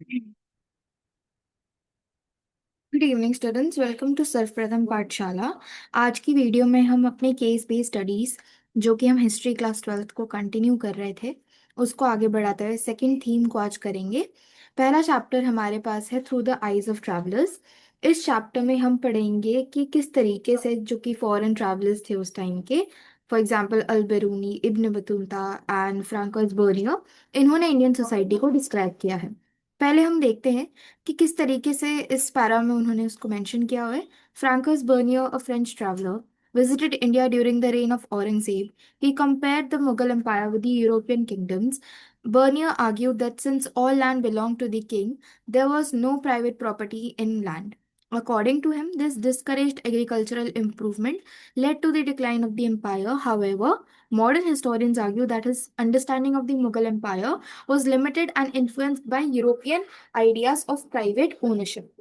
Good evening students, welcome to सर्वप्रथम पाठशाला। आज की वीडियो में हम अपने केस बेस्ड स्टडीज जो कि हम हिस्ट्री क्लास 12th को कंटिन्यू कर रहे थे उसको आगे बढ़ाते हुए सेकंड थीम को आज करेंगे। पहला चैप्टर हमारे पास है through the eyes of travellers. इस चैप्टर में हम पढ़ेंगे कि किस तरीके से जो कि फॉरेन ट्रैवलर्स थे उस टाइम के, for example Al Biruni, Ibn Battuta and Francois Bernier, इन्होंने इंडियन सोसाइटी को डिस्क्राइब किया है। पहले हम देखते हैं कि किस तरीके से इस पैरा में उन्होंने उसको मेंशन किया हुआ है। Francois Bernier, a French traveller, visited India during the reign of Aurangzeb. He compared the Mughal Empire with the European kingdoms. Bernier argued that since all land belonged to the king, there was no private property in land. According to him, this discouraged agricultural improvement, led to the decline of the empire. However, modern historians argue that his understanding of the Mughal Empire was limited and influenced by European ideas of private ownership.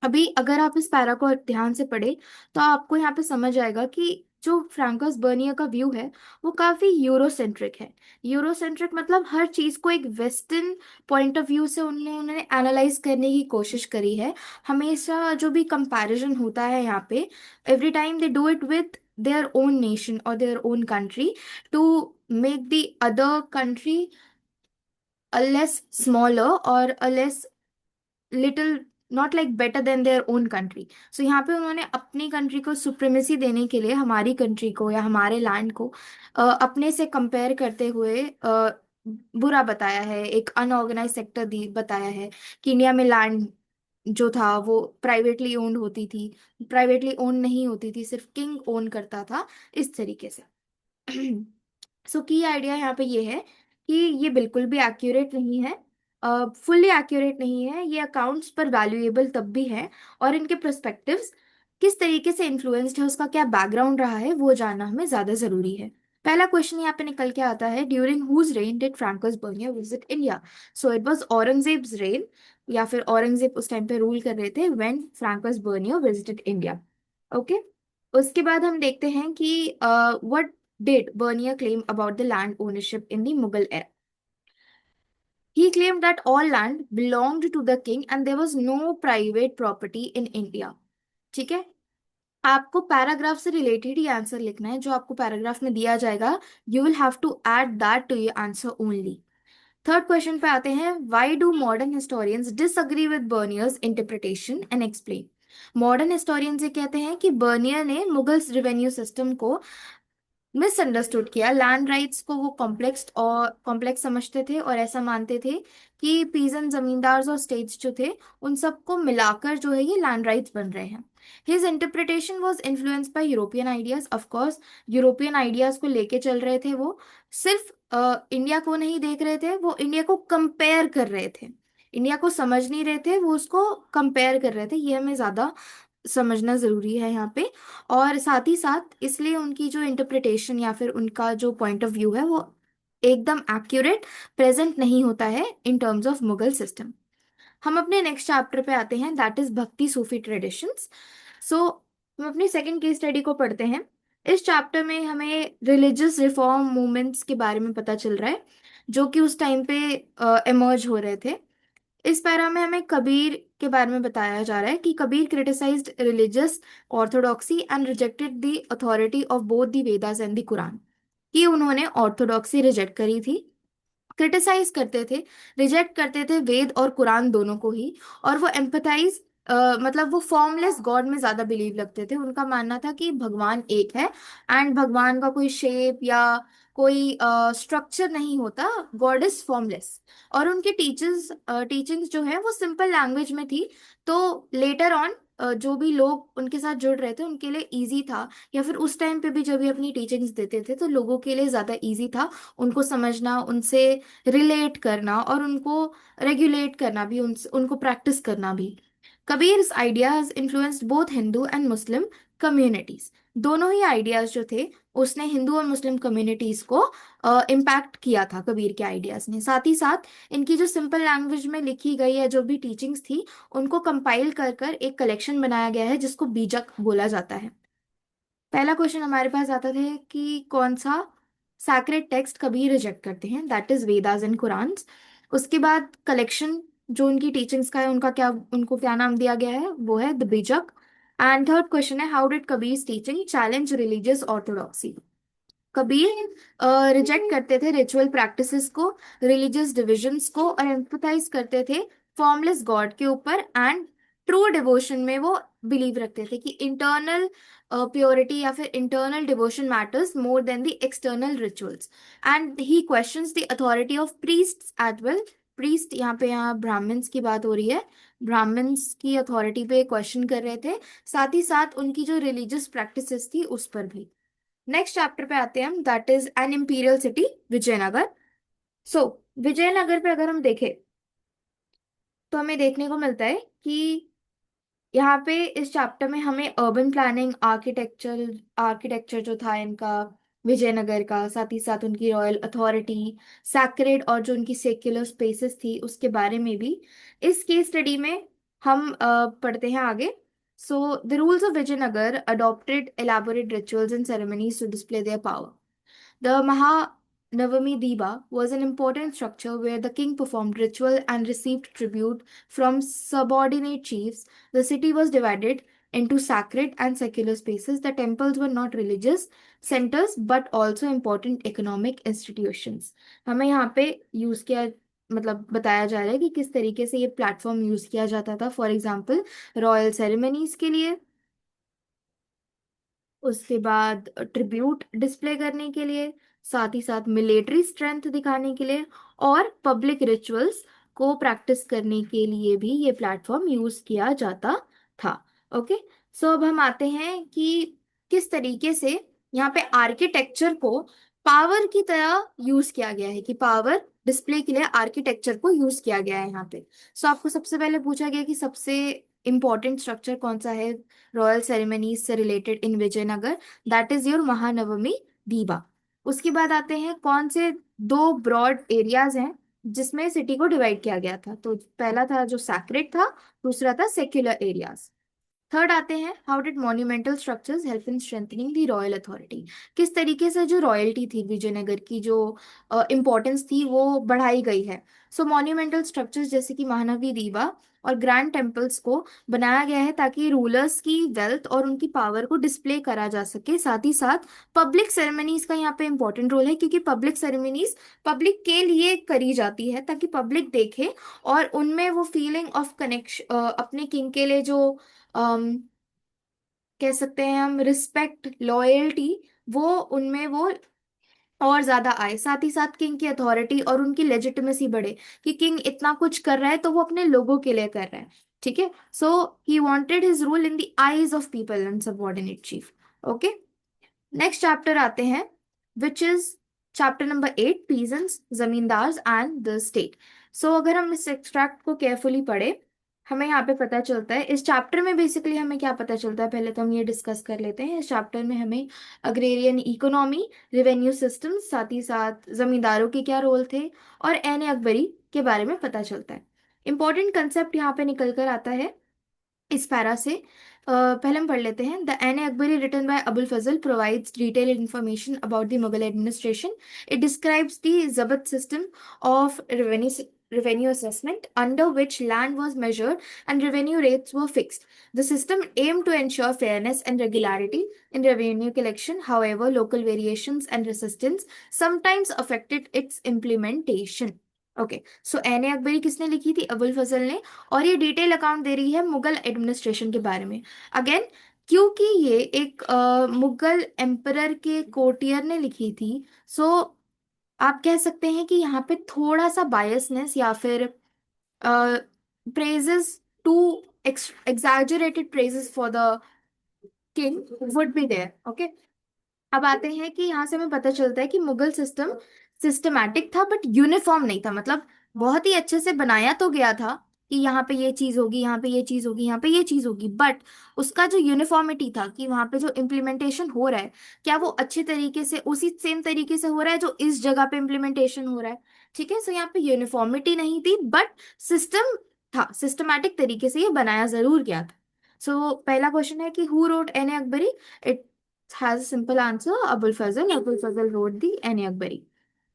अभी अगर आप इस para को ध्यान से पढ़े तो आपको यहाँ पे समझ आएगा कि जो फ्रैंकस बर्नियर का व्यू है वो काफी यूरोसेंट्रिक है। यूरोसेंट्रिक मतलब हर चीज को एक वेस्टर्न पॉइंट ऑफ व्यू से उन्होंने एनालाइज करने की कोशिश करी है। हमेशा जो भी कंपैरिजन होता है यहाँ पे, every time they do it with their own nation और their own country to make the other country a less smaller or a less little not like better than their own country. So यहाँ पे उन्होंने अपनी country को supremacy देने के लिए हमारी कंट्री को या हमारे लैंड को अपने से कंपेयर करते हुए बुरा बताया है, एक अनऑर्गेनाइज सेक्टर दी बताया है कि इंडिया में लैंड जो था वो प्राइवेटली ओन्ड होती थी, प्राइवेटली ओन नहीं होती थी, सिर्फ किंग ओन करता था, इस तरीके से। सो की आइडिया यहाँ पे ये है कि ये बिल्कुल भी एक्यूरेट नहीं है, फुल्ली एक्यूरेट नहीं है। ये अकाउंट्स पर वैल्यूएबल तब भी है और इनके पर्सपेक्टिव्स किस तरीके से इन्फ्लुएंस्ड है, उसका क्या बैकग्राउंड रहा है, वो जानना हमें ज्यादा जरूरी है। पहला क्वेश्चन यहाँ पे निकल के आता है, during whose reign did Francois Bernier visit India? So it was Aurangzeb's reign, या फिर औरंगजेब उस टाइम पे रूल कर रहे थे when Francois Bernier visited India. Okay, उसके बाद हम देखते हैं कि what did Bernier claim about the land ownership in the Mughal era? He claimed that all land belonged to the king and there was no private property in India. ठीक है, आपको paragraph से रिलेटेड ही answer लिखना है, जो आपको paragraph में दिया जाएगा you will have to add that to your answer only. Third question पे आते हैं, why do modern historians disagree with Bernier's interpretation and explain? Modern historians ये कहते हैं कि बर्नियर ने मुगल रेवेन्यू सिस्टम को मिसअंडरस्टूड किया, लैंड राइट्स को वो कॉम्प्लेक्स समझते थे और ऐसा मानते थे कि पीजन जमींदार्स और स्टेट्स जो थे उन सबको मिलाकर जो है ये लैंड राइट्स बन रहे हैं। His interpretation was influenced by European ideas, of course European ideas को लेके चल रहे थे वो। सिर्फ इंडिया को नहीं देख रहे थे, वो इंडिया को कंपेयर कर रहे थे, इंडिया को समझ नहीं रहे थे, वो उसको कंपेयर कर रहे थे। ये हमें ज्यादा समझना जरूरी है यहाँ पे। और साथ ही साथ इसलिए उनकी जो इंटरप्रिटेशन या फिर उनका जो पॉइंट ऑफ व्यू है वो एकदम एक्यूरेट प्रेजेंट नहीं होता है in terms of Mughal system. हम अपने नेक्स्ट चैप्टर पे आते हैं, दैट इज भक्ति सूफी ट्रेडिशंस। सो हम अपनी सेकंड केस स्टडी को पढ़ते हैं। इस चैप्टर में हमें रिलीजियस रिफॉर्म मूवमेंट्स के बारे में पता चल रहा है जो कि उस टाइम पे इमर्ज हो रहे थे। इस पैरा में हमें कबीर के बारे में बताया जा रहा है कि Kabir criticised religious orthodoxy and rejected the authority of both the Vedas and the Quran. कि उन्होंने ऑर्थोडॉक्सी रिजेक्ट करी थी, क्रिटिसाइज करते थे, रिजेक्ट करते थे वेद और कुरान दोनों को ही। और वो एम्पथाइज मतलब वो फॉर्मलेस गॉड में ज्यादा बिलीव लगते थे। उनका मानना था कि भगवान एक है एंड भगवान का कोई शेप या कोई स्ट्रक्चर नहीं होता, गॉड इज फॉर्मलेस। और उनके टीचिंग्स जो है वो सिंपल लैंग्वेज में थी, तो लेटर ऑन जो भी लोग उनके साथ जुड़ रहे थे उनके लिए इजी था, या फिर उस टाइम पे भी जब भी अपनी टीचिंग्स देते थे तो लोगों के लिए ज्यादा इजी था उनको समझना, उनसे रिलेट करना और उनको रेगुलेट करना भी, उनको प्रैक्टिस करना भी। Kabir's ideas influenced both Hindu and Muslim communities. दोनों ही आइडियाज जो थे उसने हिंदू और मुस्लिम कम्युनिटीज को इम्पैक्ट किया था कबीर के आइडियाज ने। साथ ही साथ इनकी जो सिंपल लैंग्वेज में लिखी गई है जो भी टीचिंग्स थी उनको कंपाइल कर कर एक कलेक्शन बनाया गया है जिसको बीजक बोला जाता है। पहला क्वेश्चन हमारे पास आता था कि कौन सा सैक्रेड टेक्स्ट कभी रिजेक्ट करते हैं, दैट इज वेदास एंड कुरान्स। उसके बाद कलेक्शन जो उनकी टीचिंग्स का है, उनको क्या नाम दिया गया है, वो है द बीजक। एंड थर्ड क्वेश्चन है, how did Kabir teaching challenge religious orthodoxy. Kabir reject करते थे रिचुअल प्रैक्टिसेस को, रिलीजियस डिविजन्स को, और एम्पथाइज करते थे फॉर्मलेस गॉड के ऊपर, एंड ट्रू डिवोशन में वो बिलीव रखते थे कि इंटरनल प्योरिटी या फिर internal devotion matters more than the external rituals. And he questions the authority of priests as well. Priest यहाँ ब्राह्मण्स की बात हो रही है, ब्राह्मण्स की अथॉरिटी पे क्वेश्चन कर रहे थे, साथ ही साथ उनकी जो रिलीजियस प्रैक्टिसेस थी उस पर भी। नेक्स्ट चैप्टर पे आते हैं हम, that is an imperial city Vijayanagar. So Vijayanagar पे अगर हम देखें तो हमें देखने को मिलता है कि यहाँ पे इस चैप्टर में हमें अर्बन प्लानिंग, आर्किटेक्चर जो था इनका विजयनगर का, साथ ही साथ उनकी रॉयल अथॉरिटी, सैक्रेड और जो उनकी सेक्युलर स्पेसेस थी उसके बारे में भी इस केस स्टडी में हम पढ़ते हैं आगे। So the rules of Vijayanagar adopted elaborate rituals and ceremonies to display their power. The Mahanavami Diba was an important structure where the king performed ritual and received tribute from subordinate chiefs. The city was divided into sacred and secular spaces. The temples were not religious centers but also important economic institutions. हमें यहाँ पे use किया, मतलब बताया जा रहा है कि किस तरीके से ये प्लेटफॉर्म यूज किया जाता था। फॉर एग्जाम्पल रॉयल सेरेमनीज के लिए, उसके बाद ट्रिब्यूट डिस्प्ले करने के लिए, साथ ही साथ मिलिट्री स्ट्रेंथ दिखाने के लिए, और पब्लिक रिचुअल्स को प्रैक्टिस करने के लिए भी ये प्लेटफॉर्म यूज किया जाता था। ओके, सो अब हम आते हैं कि किस तरीके से यहाँ पे आर्किटेक्चर को पावर की तरह यूज किया गया है, कि पावर डिस्प्ले के लिए आर्किटेक्चर को यूज किया गया है यहाँ पे। सो आपको सबसे पहले पूछा गया कि सबसे इंपॉर्टेंट स्ट्रक्चर कौन सा है रॉयल सेरेमनीज से related in Vijayanagar, that is your Mahanavami Dibba. उसके बाद आते हैं कौन से दो ब्रॉड एरियाज हैं जिसमें सिटी को डिवाइड किया गया था। तो पहला था जो सैक्रेड था, दूसरा था सेक्युलर एरियाज। थर्ड आते हैं, how did monumental structures help in strengthening the royal authority. किस तरीके से जो रॉयल्टी थी विजयनगर की, जो इम्पोर्टेंस थी वो बढ़ाई गई है। सो मॉन्यूमेंटल स्ट्रक्चर्स जैसे कि महानवी दीवा और ग्रैंड टेम्पल्स को बनाया गया है ताकि रूलर्स की वेल्थ और उनकी पावर को डिस्प्ले करा जा सके। साथ ही साथ पब्लिक सेरेमनीज का यहाँ पे इंपॉर्टेंट रोल है, क्योंकि पब्लिक सेरेमनीज पब्लिक के लिए करी जाती है ताकि पब्लिक देखे और उनमें वो फीलिंग ऑफ कनेक्शन, अपने किंग के लिए जो कह सकते हैं हम रिस्पेक्ट, लॉयल्टी, वो उनमें वो और ज्यादा आए। साथ ही साथ किंग की अथॉरिटी और उनकी लेजिटिमेसी बढ़े कि किंग इतना कुछ कर रहा है तो वो अपने लोगों के लिए कर रहा है। ठीक है, so he wanted his rule in the eyes of people and subordinate chief. Okay, next chapter आते हैं, which is chapter number 8, peasants, zamindars and the state. So अगर हम इस एक्सट्रैक्ट को केयरफुली पढ़े, हमें यहाँ पे पता चलता है इस चैप्टर में बेसिकली हमें क्या पता चलता है, पहले तो हम ये डिस्कस कर लेते हैं। इस चैप्टर में हमें अग्रेरियन इकोनॉमी, रेवेन्यू सिस्टम, साथ ही साथ जमींदारों के क्या रोल थे, और एन अकबरी के बारे में पता चलता है। इंपॉर्टेंट कंसेप्ट यहाँ पे निकल कर आता है इस पैरा से। पहले हम पढ़ लेते हैं, the Ain Akbari written by Abul Fazal provides detail information about the Mughal administration. It describes the zabt system of revenue assessment under which land was measured and revenue rates were fixed. The system aimed to ensure fairness and regularity in revenue collection. However, local variations and resistance sometimes affected its implementation. Okay, so Ain Akbari किसने लिखी थी, अबुल फजल ने, और ये detail account दे रही है Mughal administration के बारे में। अगेन, क्योंकि ये एक मुगल एम्परर के कोर्टियर ने लिखी थी, सो आप कह सकते हैं कि यहाँ पे थोड़ा सा बायसनेस या फिर praises too exaggerated praises for the king would be there. Okay, अब आते हैं कि यहाँ से हमें पता चलता है कि मुगल सिस्टम सिस्टमैटिक था बट यूनिफॉर्म नहीं था। मतलब बहुत ही अच्छे से बनाया तो गया था कि यहाँ पे ये चीज होगी, यहाँ पे ये चीज होगी, यहाँ पे ये चीज होगी, बट उसका जो यूनिफॉर्मिटी था कि वहाँ पे जो इम्प्लीमेंटेशन हो रहा है, क्या वो अच्छे तरीके से उसी सेम तरीके से हो रहा है जो इस जगह पे इम्प्लीमेंटेशन हो रहा है। ठीक है, सो यहाँ पे यूनिफॉर्मिटी नहीं थी बट सिस्टम था, सिस्टमैटिक तरीके से ये बनाया जरूर गया था। सो पहला क्वेश्चन है कि who wrote an Akbari. It has a simple answer, Abul Fazl. Abul Fazl wrote the Ani Akbari.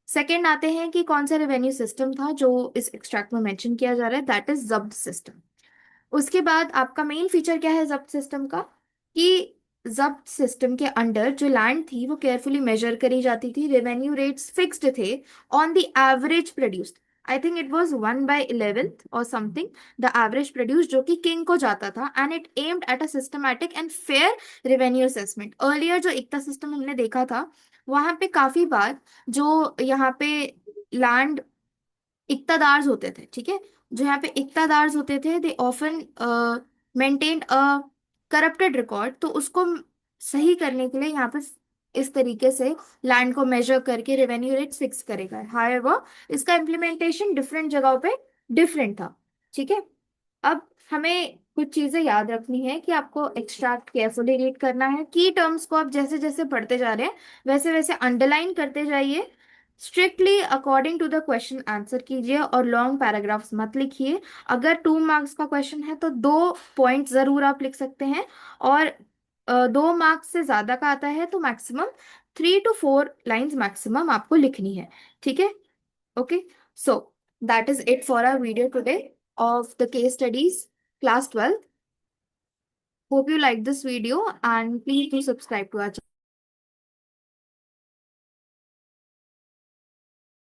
Second आते हैं कि कौन सा रेवेन्यू सिस्टम था जो इस एक्सट्रैक्ट में मेंशन किया जा रहा है, दैट इज जब्त सिस्टम। उसके बाद आपका मेन फीचर क्या है जब्त सिस्टम का, कि जब्त सिस्टम के अंडर जो लैंड थी वो केयरफुली मेजर करी जाती थी, रेवेन्यू रेट्स फिक्स्ड थे on the average produced. I think it was 1/11 और समथिंग, द एवरेज प्रोड्यूस जो कि किंग को जाता था, and it aimed at a systematic and fair revenue assessment. Earlier जो इक्ता सिस्टम हमने देखा था, वहां पे काफी बार जो यहाँ पे लैंड इक्तादार्स होते थे, ठीक है, जो यहाँ पे इक्तादार्स होते थे, they often maintained a corrupted record. तो उसको सही करने के लिए यहाँ पे इस तरीके से लैंड को मेजर करके रेवेन्यू रेट फिक्स करेगा। हाउएवर इसका इम्प्लीमेंटेशन डिफरेंट जगहों पे डिफरेंट था, ठीक है। अब हमें कुछ चीजें याद रखनी है कि आपको एक्सट्रैक्ट केयरफुली रीड करना है, की टर्म्स को आप जैसे जैसे पढ़ते जा रहे हैं वैसे वैसे अंडरलाइन करते जाइए, strictly according to the question answer कीजिए और लॉन्ग पैराग्राफ्स मत लिखिए। अगर 2 मार्क्स का क्वेश्चन है तो 2 पॉइंट जरूर आप लिख सकते हैं, और 2 मार्क्स से ज्यादा का आता है तो मैक्सिमम 3 to 4 लाइंस मैक्सिमम आपको लिखनी है, ठीक है। Okay, so that is it for our video today of the case studies class 12. Hope you like this video and please do subscribe to our channel.